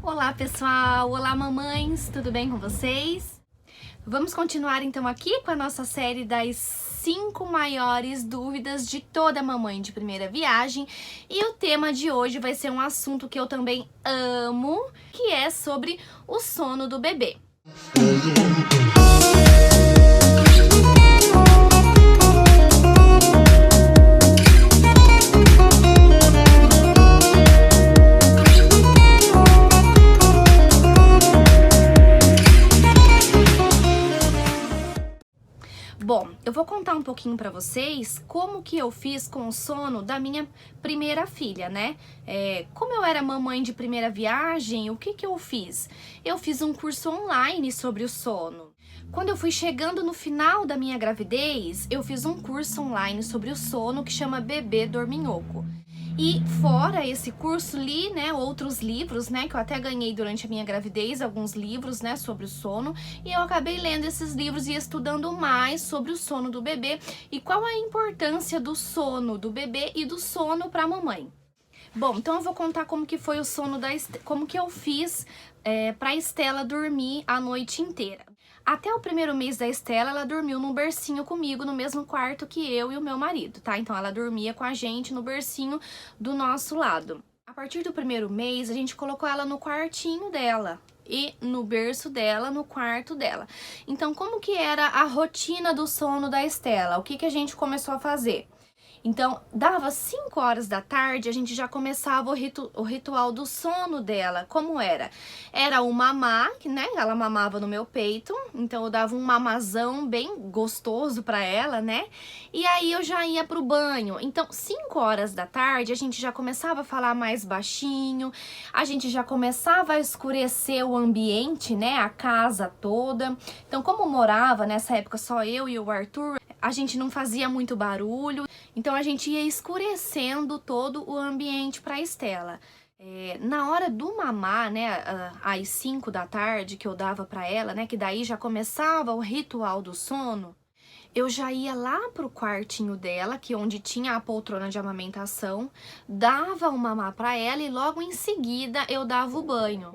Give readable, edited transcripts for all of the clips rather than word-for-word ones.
Olá pessoal, olá mamães, tudo bem com vocês? Vamos continuar então aqui com a nossa série das 5 maiores dúvidas de toda mamãe de primeira viagem. E o tema de hoje vai ser um assunto que eu também amo, que é sobre o sono do bebê. Bom, eu vou contar um pouquinho pra vocês como que eu fiz com o sono da minha primeira filha, né? Como eu era mamãe de primeira viagem, o que eu fiz? Eu fiz um curso online sobre o sono. Quando eu fui chegando no final da minha gravidez, eu fiz um curso online sobre o sono que chama Bebê Dorminhoco. E fora esse curso, li, outros livros, que eu até ganhei durante a minha gravidez, alguns livros, sobre o sono. E eu acabei lendo esses livros e estudando mais sobre o sono do bebê e qual a importância do sono do bebê e do sono para a mamãe. Bom, então eu vou contar como que foi o sono como que eu fiz para a Estela dormir a noite inteira. Até o primeiro mês da Estela, ela dormiu num bercinho comigo, no mesmo quarto que eu e o meu marido, tá? Então ela dormia com a gente no bercinho do nosso lado. A partir do primeiro mês, a gente colocou ela no quartinho dela e no berço dela, no quarto dela. Então, como que era a rotina do sono da Estela? O que a gente começou a fazer? Então, dava 5 horas da tarde, a gente já começava o ritual do sono dela. Como era? Era o mamar, ela mamava no meu peito, então eu dava um mamazão bem gostoso pra ela, E aí eu já ia pro banho. Então, 5 horas da tarde, a gente já começava a falar mais baixinho, a gente já começava a escurecer o ambiente, a casa toda. Então, como morava nessa época só eu e o Arthur, a gente não fazia muito barulho, então a gente ia escurecendo todo o ambiente para a Estela. Na hora do mamar, às 5 da tarde que eu dava para ela, que daí já começava o ritual do sono, eu já ia lá pro quartinho dela, que onde tinha a poltrona de amamentação, dava o mamar para ela e logo em seguida eu dava o banho.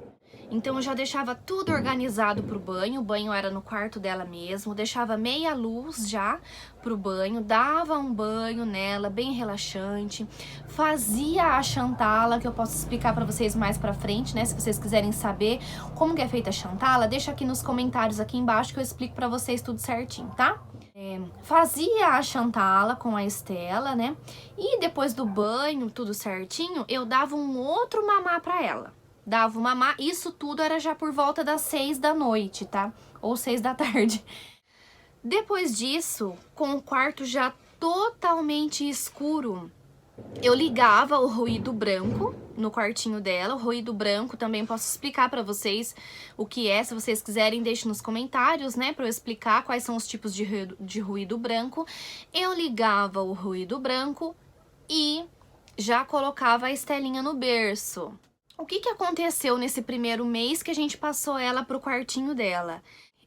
Então eu já deixava tudo organizado pro banho, o banho era no quarto dela mesmo, deixava meia luz já pro banho, dava um banho nela, bem relaxante, fazia a Chantala, que eu posso explicar pra vocês mais pra frente, se vocês quiserem saber como que é feita a Chantala, deixa aqui nos comentários aqui embaixo que eu explico pra vocês tudo certinho, tá? Fazia a Chantala com a Estela, E depois do banho, tudo certinho, eu dava um outro mamar pra ela. Dava o mamar, isso tudo era já por volta das 6 da noite, tá? Ou 6 da tarde. Depois disso, com o quarto já totalmente escuro, eu ligava o ruído branco no quartinho dela. O ruído branco também posso explicar pra vocês o que é. Se vocês quiserem, deixe nos comentários, pra eu explicar quais são os tipos de ruído branco. Eu ligava o ruído branco e já colocava a Estelinha no berço. O que aconteceu nesse primeiro mês que a gente passou ela pro quartinho dela?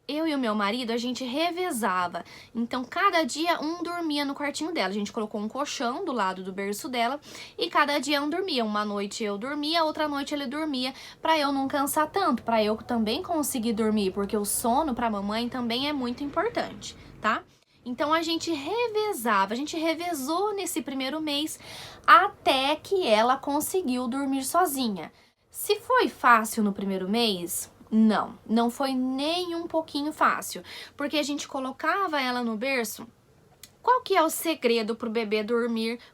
Eu e o meu marido, a gente revezava. Então, cada dia um dormia no quartinho dela. A gente colocou um colchão do lado do berço dela e cada dia um dormia. Uma noite eu dormia, outra noite ele dormia, pra eu não cansar tanto, pra eu também conseguir dormir, porque o sono pra mamãe também é muito importante, tá? Então, a gente revezava, a gente revezou nesse primeiro mês até que ela conseguiu dormir sozinha. Se foi fácil no primeiro mês? Não foi nem um pouquinho fácil, porque a gente colocava ela no berço. Qual que é o segredo pro bebê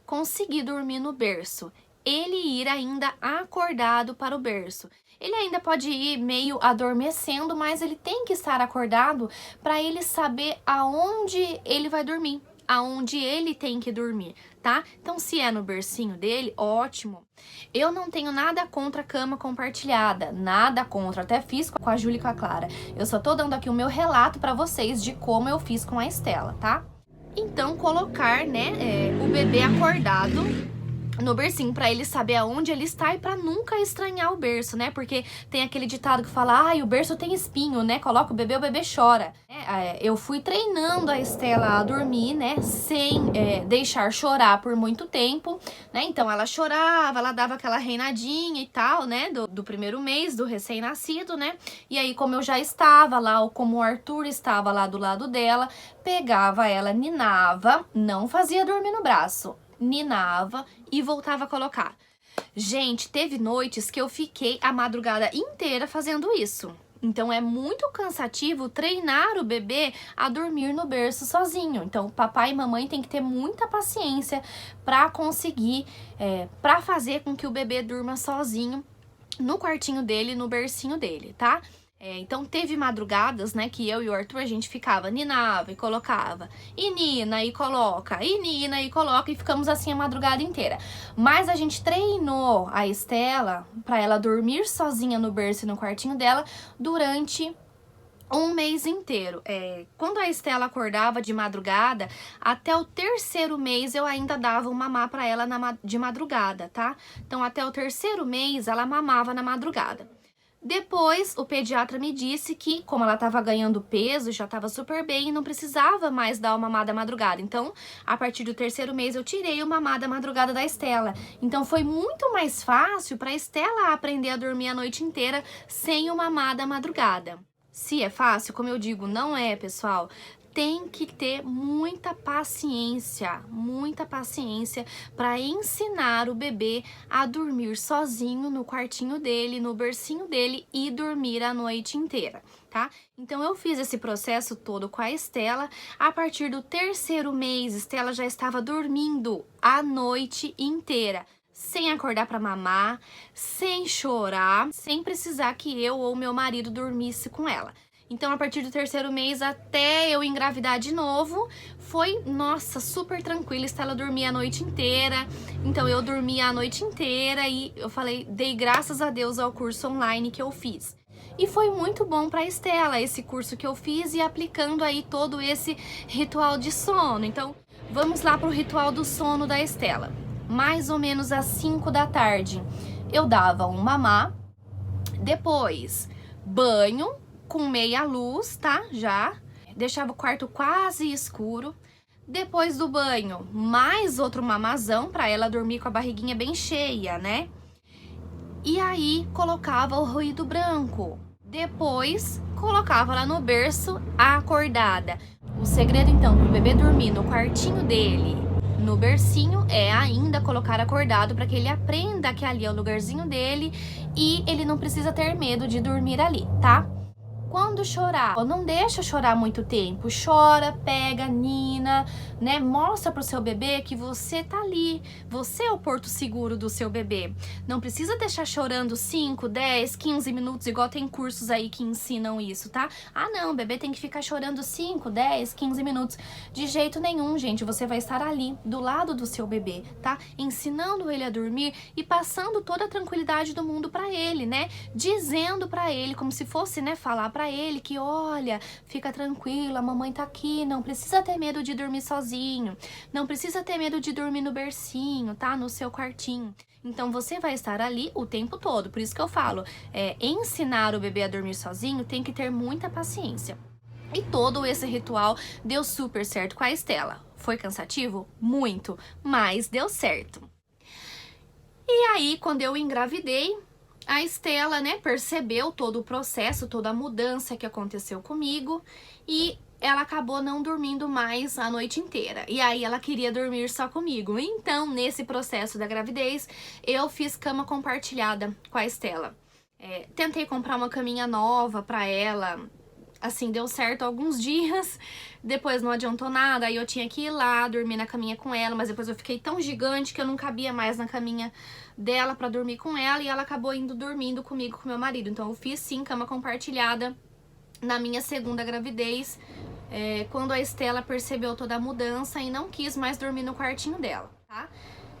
conseguir dormir no berço? Ele ir ainda acordado para o berço. Ele ainda pode ir meio adormecendo, mas ele tem que estar acordado para ele saber aonde ele vai dormir, aonde ele tem que dormir, tá? Então, se é no bercinho dele, ótimo. Eu não tenho nada contra a cama compartilhada, nada contra, até fiz com a Júlia e com a Clara. Eu só tô dando aqui o meu relato pra vocês de como eu fiz com a Estela, tá? Então, colocar, o bebê acordado no bercinho, pra ele saber aonde ele está e pra nunca estranhar o berço, né? Porque tem aquele ditado que fala, ai, o berço tem espinho, né? Coloca o bebê chora. Eu fui treinando a Estela a dormir, né? Sem deixar chorar por muito tempo, né? Então ela chorava, ela dava aquela reinadinha e tal, né? Do primeiro mês, do recém-nascido, né? E aí, como eu já estava lá, ou como o Arthur estava lá do lado dela, pegava ela, ninava, não fazia dormir no braço, ninava e voltava a colocar. Gente, teve noites que eu fiquei a madrugada inteira fazendo isso. Então é muito cansativo treinar o bebê a dormir no berço sozinho. Então papai e mamãe tem que ter muita paciência para conseguir, para fazer com que o bebê durma sozinho no quartinho dele, no bercinho dele, tá? Então teve madrugadas, né, que eu e o Arthur a gente ficava, ninava e colocava, e nina e coloca, e nina e coloca, e ficamos assim a madrugada inteira. Mas a gente treinou a Estela para ela dormir sozinha no berço e no quartinho dela durante um mês inteiro. Quando a Estela acordava de madrugada, até o terceiro mês eu ainda dava um mamar para ela de madrugada, tá? Então até o terceiro mês ela mamava na madrugada. Depois, o pediatra me disse que, como ela estava ganhando peso, já estava super bem e não precisava mais dar o mamar da madrugada. Então, a partir do terceiro mês, eu tirei o mamar da madrugada da Estela. Então, foi muito mais fácil para a Estela aprender a dormir a noite inteira sem o mamar da madrugada. Se é fácil, como eu digo, não é, pessoal. Tem que ter muita paciência para ensinar o bebê a dormir sozinho no quartinho dele, no bercinho dele e dormir a noite inteira, tá? Então eu fiz esse processo todo com a Estela. A partir do terceiro mês, Estela já estava dormindo a noite inteira, sem acordar para mamar, sem chorar, sem precisar que eu ou meu marido dormisse com ela. Então, a partir do terceiro mês até eu engravidar de novo, foi, nossa, super tranquilo. Estela dormia a noite inteira, então eu dormia a noite inteira e eu falei, dei graças a Deus ao curso online que eu fiz. E foi muito bom para a Estela esse curso que eu fiz e aplicando aí todo esse ritual de sono. Então, vamos lá para o ritual do sono da Estela. Mais ou menos às 5 da tarde, eu dava um mamar, depois banho, com meia luz, tá? Já deixava o quarto quase escuro. Depois do banho, mais outro mamazão para ela dormir com a barriguinha bem cheia, né? E aí colocava o ruído branco. Depois colocava ela no berço acordada. O segredo então para o bebê dormir no quartinho dele, no bercinho, é ainda colocar acordado para que ele aprenda que ali é o lugarzinho dele e ele não precisa ter medo de dormir ali, tá? Quando chorar, não deixa chorar muito tempo, chora, pega, nina, né? Mostra pro seu bebê que você tá ali, você é o porto seguro do seu bebê. Não precisa deixar chorando 5, 10, 15 minutos, igual tem cursos aí que ensinam isso, tá? Ah não, o bebê tem que ficar chorando 5, 10, 15 minutos. De jeito nenhum, gente, você vai estar ali, do lado do seu bebê, tá? Ensinando ele a dormir e passando toda a tranquilidade do mundo pra ele, né? Dizendo pra ele, como se fosse, né, falar pra ele que, olha, fica tranquilo, a mamãe tá aqui, não precisa ter medo de dormir sozinho, não precisa ter medo de dormir no bercinho, tá? No seu quartinho. Então, você vai estar ali o tempo todo. Por isso que eu falo, ensinar o bebê a dormir sozinho tem que ter muita paciência. E todo esse ritual deu super certo com a Estela. Foi cansativo? Muito, mas deu certo. E aí, quando eu engravidei, a Estela, né, percebeu todo o processo, toda a mudança que aconteceu comigo e ela acabou não dormindo mais a noite inteira. E aí ela queria dormir só comigo. Então, nesse processo da gravidez, eu fiz cama compartilhada com a Estela. Tentei comprar uma caminha nova pra ela. Assim, deu certo alguns dias, depois não adiantou nada, aí eu tinha que ir lá, dormir na caminha com ela, mas depois eu fiquei tão gigante que eu não cabia mais na caminha dela pra dormir com ela, e ela acabou indo dormindo comigo, com meu marido. Então eu fiz sim cama compartilhada na minha segunda gravidez, quando a Estela percebeu toda a mudança e não quis mais dormir no quartinho dela, tá?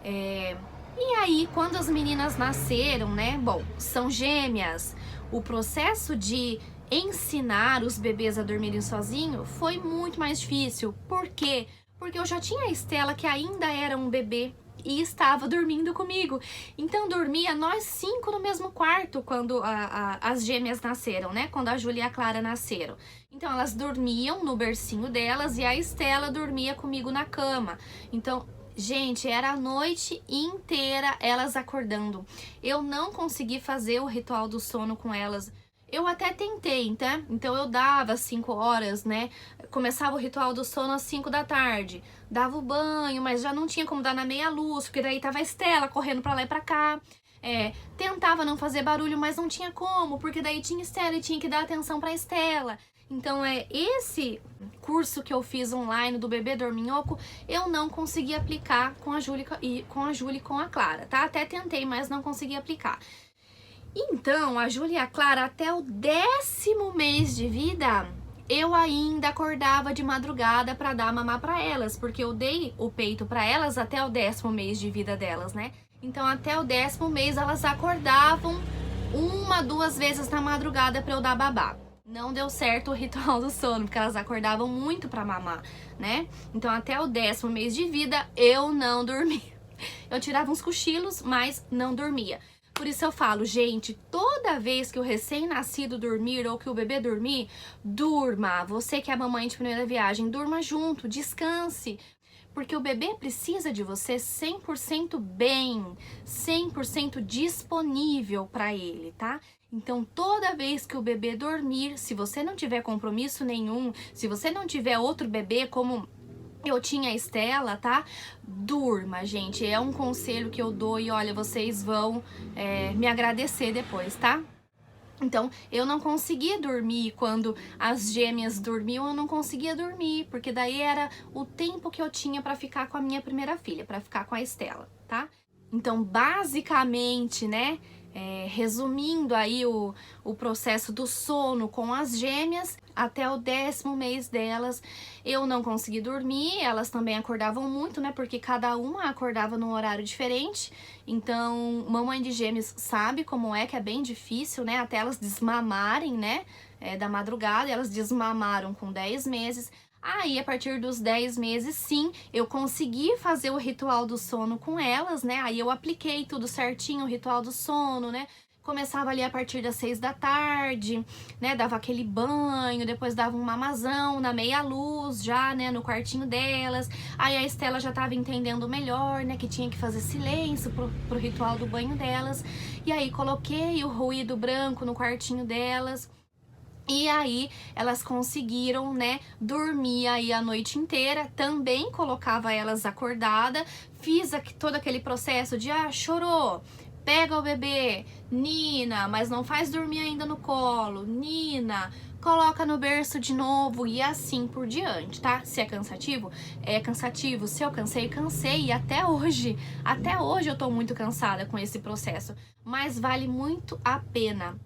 E aí, quando as meninas nasceram, né, bom, são gêmeas, o processo de ensinar os bebês a dormirem sozinho foi muito mais difícil. Por quê? Porque eu já tinha a Estela, que ainda era um bebê e estava dormindo comigo. Então dormia nós 5 no mesmo quarto quando as gêmeas nasceram, né? Quando a Júlia e a Clara nasceram. Então elas dormiam no bercinho delas e a Estela dormia comigo na cama. Então, gente, era a noite inteira elas acordando. Eu não consegui fazer o ritual do sono com elas. Eu até tentei, tá? Então eu dava 5 horas, né? Começava o ritual do sono às 5 da tarde. Dava o banho, mas já não tinha como dar na meia luz, porque daí tava a Estela correndo pra lá e pra cá. Tentava não fazer barulho, mas não tinha como, porque daí tinha Estela e tinha que dar atenção pra Estela. Então, esse curso que eu fiz online do bebê dorminhoco, eu não consegui aplicar com a Júlia e com a Clara, tá? Até tentei, mas não consegui aplicar. Então, a Júlia e a Clara, até o 10º mês de vida, eu ainda acordava de madrugada para dar mamar para elas, porque eu dei o peito para elas até o 10º mês de vida delas, né? Então, até o 10º mês, elas acordavam 1, 2 vezes na madrugada para eu dar babá. Não deu certo o ritual do sono, porque elas acordavam muito para mamar, né? Então, até o 10º mês de vida, eu não dormia. Eu tirava uns cochilos, mas não dormia. Por isso eu falo, gente, toda vez que o recém-nascido dormir ou que o bebê dormir, durma. Você que é mamãe de primeira viagem, durma junto, descanse. Porque o bebê precisa de você 100% bem, 100% disponível para ele, tá? Então, toda vez que o bebê dormir, se você não tiver compromisso nenhum, se você não tiver outro bebê como eu tinha a Estela, tá? Durma, gente. É um conselho que eu dou e olha, vocês vão me agradecer depois, tá? Então, eu não conseguia dormir quando as gêmeas dormiam, eu não conseguia dormir, porque daí era o tempo que eu tinha pra ficar com a minha primeira filha, pra ficar com a Estela, tá? Então, basicamente, né, resumindo aí o processo do sono com as gêmeas, até o 10º mês delas, eu não consegui dormir, elas também acordavam muito, né, porque cada uma acordava num horário diferente, então, mamãe de gêmeos sabe como que é bem difícil, né, até elas desmamarem, né, da madrugada, elas desmamaram com 10 meses, aí, a partir dos 10 meses, sim, eu consegui fazer o ritual do sono com elas, né? Aí eu apliquei tudo certinho, o ritual do sono, né? Começava ali a partir das 6 da tarde, né? Dava aquele banho, depois dava um mamazão na meia luz já, né? No quartinho delas. Aí a Estela já tava entendendo melhor, né? Que tinha que fazer silêncio pro ritual do banho delas. E aí coloquei o ruído branco no quartinho delas. E aí, elas conseguiram, né, dormir aí a noite inteira. Também colocava elas acordadas. Fiz todo aquele processo de, chorou, pega o bebê, Nina, mas não faz dormir ainda no colo, Nina, coloca no berço de novo e assim por diante, tá? Se é cansativo, é cansativo. Se eu cansei, cansei. E até hoje eu tô muito cansada com esse processo. Mas vale muito a pena.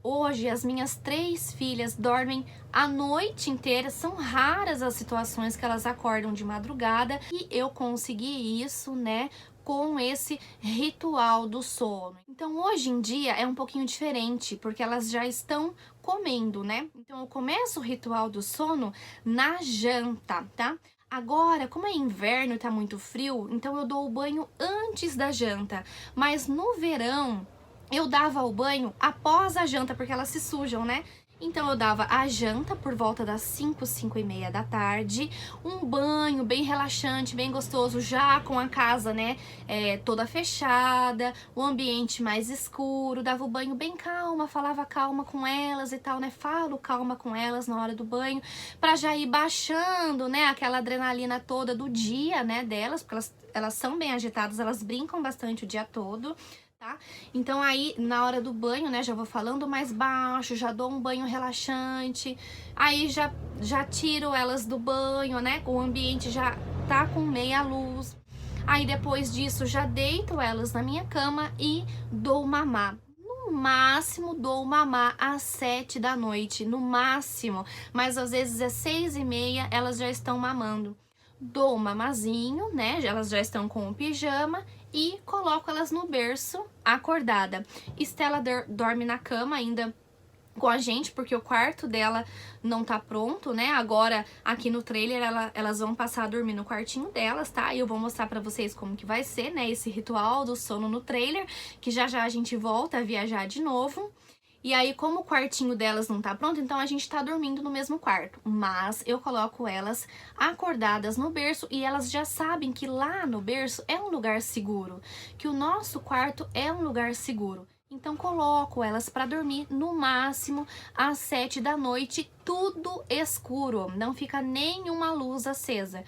Hoje, as minhas 3 filhas dormem a noite inteira. São raras as situações que elas acordam de madrugada. E eu consegui isso, né, com esse ritual do sono. Então, hoje em dia, é um pouquinho diferente, porque elas já estão comendo, né? Então, eu começo o ritual do sono na janta, tá? Agora, como é inverno e tá muito frio, então eu dou o banho antes da janta. Mas no verão, eu dava o banho após a janta, porque elas se sujam, né? Então eu dava a janta por volta das 5, 5:30 da tarde, um banho bem relaxante, bem gostoso, já com a casa, né, toda fechada, o ambiente mais escuro, dava o banho bem calma, falava calma com elas e tal, né, falo calma com elas na hora do banho, pra já ir baixando, né, aquela adrenalina toda do dia, né, delas, porque elas são bem agitadas, elas brincam bastante o dia todo. Tá? Então aí, na hora do banho, né, já vou falando mais baixo, já dou um banho relaxante, aí já tiro elas do banho, né, o ambiente já tá com meia luz, aí depois disso já deito elas na minha cama e dou mamar. No máximo dou mamar às 7 da noite, no máximo, mas às vezes é 6:30, elas já estão mamando. Dou um mamazinho, né, elas já estão com o pijama e coloco elas no berço acordada. Estela dorme na cama ainda com a gente, porque o quarto dela não tá pronto, né? Agora, aqui no trailer, elas vão passar a dormir no quartinho delas, tá? E eu vou mostrar pra vocês como que vai ser, né? Esse ritual do sono no trailer, que já já a gente volta a viajar de novo. E aí, como o quartinho delas não tá pronto, então a gente tá dormindo no mesmo quarto. Mas eu coloco elas acordadas no berço e elas já sabem que lá no berço é um lugar seguro, que o nosso quarto é um lugar seguro. Então coloco elas para dormir no máximo às 7 da noite, tudo escuro, não fica nenhuma luz acesa.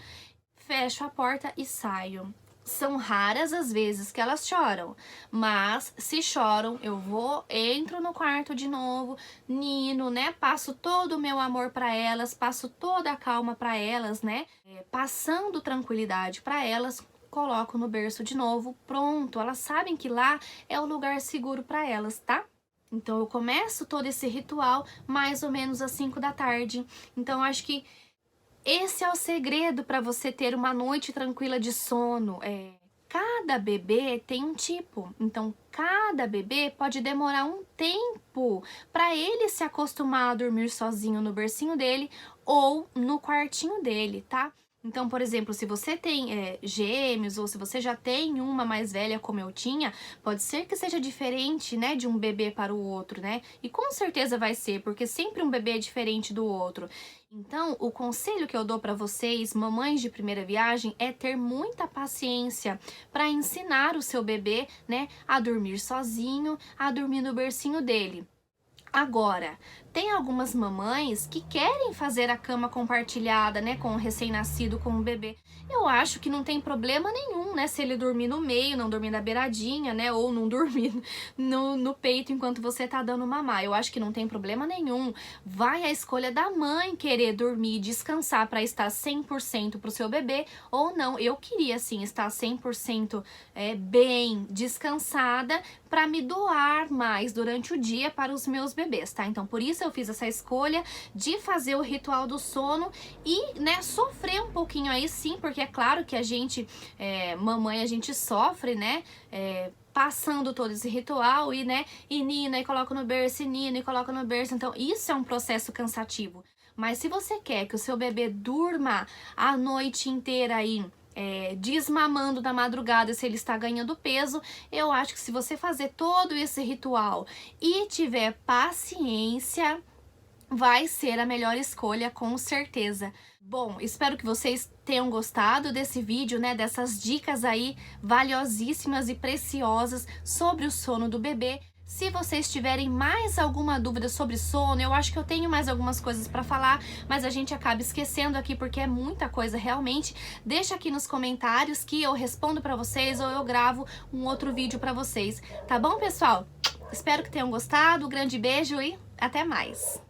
Fecho a porta e saio. São raras as vezes que elas choram, mas se choram, eu entro no quarto de novo, nino, né? Passo todo o meu amor para elas, passo toda a calma para elas, né? Passando tranquilidade para elas. Coloco no berço de novo, pronto, elas sabem que lá é o lugar seguro para elas, tá? Então eu começo todo esse ritual mais ou menos às 5 da tarde. Então eu acho que esse é o segredo para você ter uma noite tranquila de sono. Cada bebê tem um tipo, então cada bebê pode demorar um tempo para ele se acostumar a dormir sozinho no bercinho dele ou no quartinho dele, tá? Então, por exemplo, se você tem gêmeos ou se você já tem uma mais velha como eu tinha, pode ser que seja diferente, né, de um bebê para o outro, né? E com certeza vai ser, porque sempre um bebê é diferente do outro. Então, o conselho que eu dou para vocês, mamães de primeira viagem, é ter muita paciência para ensinar o seu bebê, né, a dormir sozinho, a dormir no bercinho dele. Agora, tem algumas mamães que querem fazer a cama compartilhada, né, com o recém-nascido, com o bebê. Eu acho que não tem problema nenhum, né, se ele dormir no meio, não dormir na beiradinha, né, ou não dormir no peito enquanto você tá dando mamar. Eu acho que não tem problema nenhum. Vai a escolha da mãe querer dormir, descansar para estar 100% pro seu bebê ou não. Eu queria, sim, estar 100% bem descansada para me doar mais durante o dia para os meus bebês, tá? Então, por isso eu fiz essa escolha de fazer o ritual do sono e, né, sofrer um pouquinho aí sim, porque é claro que a gente, mamãe, a gente sofre, né, passando todo esse ritual e, né, e nina, e coloca no berço, e nina, e coloca no berço. Então, isso é um processo cansativo. Mas se você quer que o seu bebê durma a noite inteira aí, desmamando da madrugada, se ele está ganhando peso, eu acho que se você fazer todo esse ritual e tiver paciência, vai ser a melhor escolha, com certeza. Bom, espero que vocês tenham gostado desse vídeo, né, dessas dicas aí valiosíssimas e preciosas sobre o sono do bebê. Se vocês tiverem mais alguma dúvida sobre sono, eu acho que eu tenho mais algumas coisas para falar, mas a gente acaba esquecendo aqui porque é muita coisa realmente. Deixa aqui nos comentários que eu respondo para vocês ou eu gravo um outro vídeo para vocês. Tá bom, pessoal? Espero que tenham gostado. Um grande beijo e até mais!